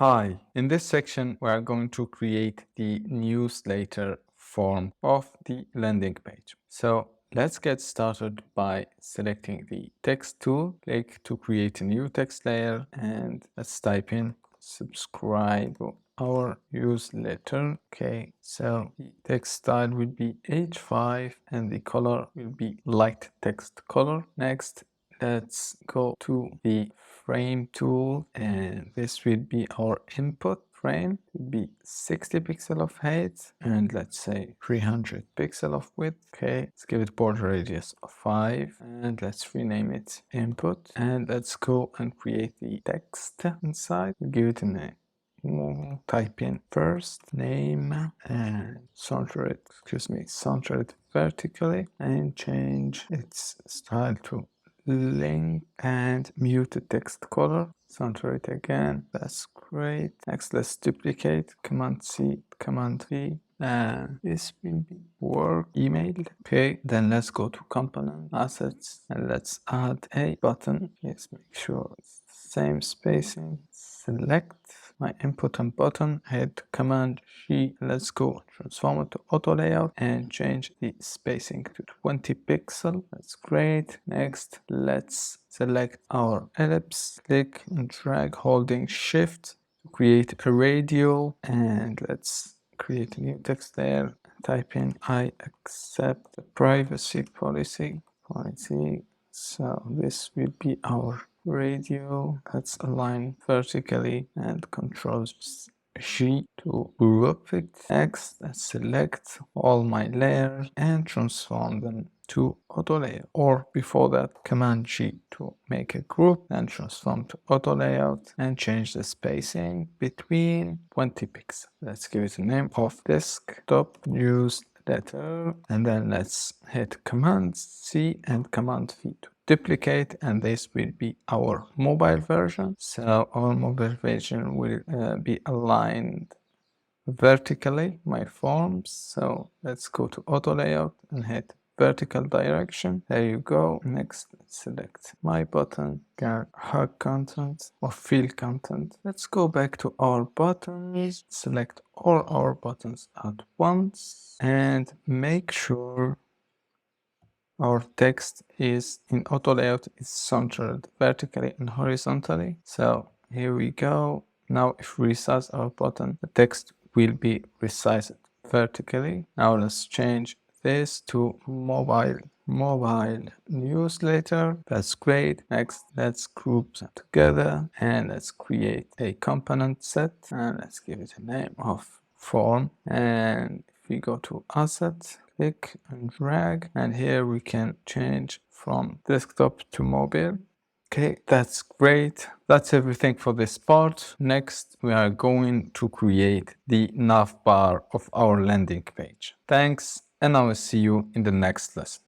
Hi, in this section we are going to create the newsletter form of the landing page. So let's get started by selecting the text tool. Click to create a new text layer and let's type in subscribe to our newsletter. Okay, so the text style will be H5 and the color will be light text color. Next, let's go to the frame tool and this will be our input frame. It will be 60 pixel of height and let's say 300 pixel of width. Okay, let's give it border radius of 5 and let's rename it input, and let's go and create the text inside. We'll give it a name. We'll type in first name and center it vertically and change its style to link and mute the text color. Center it again. That's great. Next, let's duplicate. Command C, Command V. And this will be work email. Okay, then let's go to component assets and let's add a button. Yes, make sure it's the same spacing. Select my input and button, hit Command G. Let's go transform it to auto layout and change the spacing to 20 pixel. That's great. Next, let's select our ellipse, click and drag holding shift to create a radio, and let's create a new text there. Type in I accept the privacy policy. So this will be our radio. Let's align vertically and Control G to group it. Next, let's select all my layers and transform them to auto layout, or before that, Command G to make a group and transform to auto layout and change the spacing between 20 pixels. Let's give it a name of desktop newsletter, and then let's hit Command C and Command V to duplicate, and this will be our mobile version. So our mobile version will be aligned vertically, my forms. So let's go to auto layout and hit vertical direction. There you go. Next, select my button, hug content or field content. Let's go back to our buttons, select all our buttons at once and make sure our text is in auto layout is centered vertically and horizontally. So here we go. Now if we resize our button, the text will be resized vertically. Now let's change this to mobile newsletter. That's great. Next, let's group them together and let's create a component set and let's give it a name of form. And if we go to asset, click and drag, and here we can change from desktop to mobile. Okay, that's great. That's everything for this part. Next, we are going to create the nav bar of our landing page. Thanks, and I will see you in the next lesson.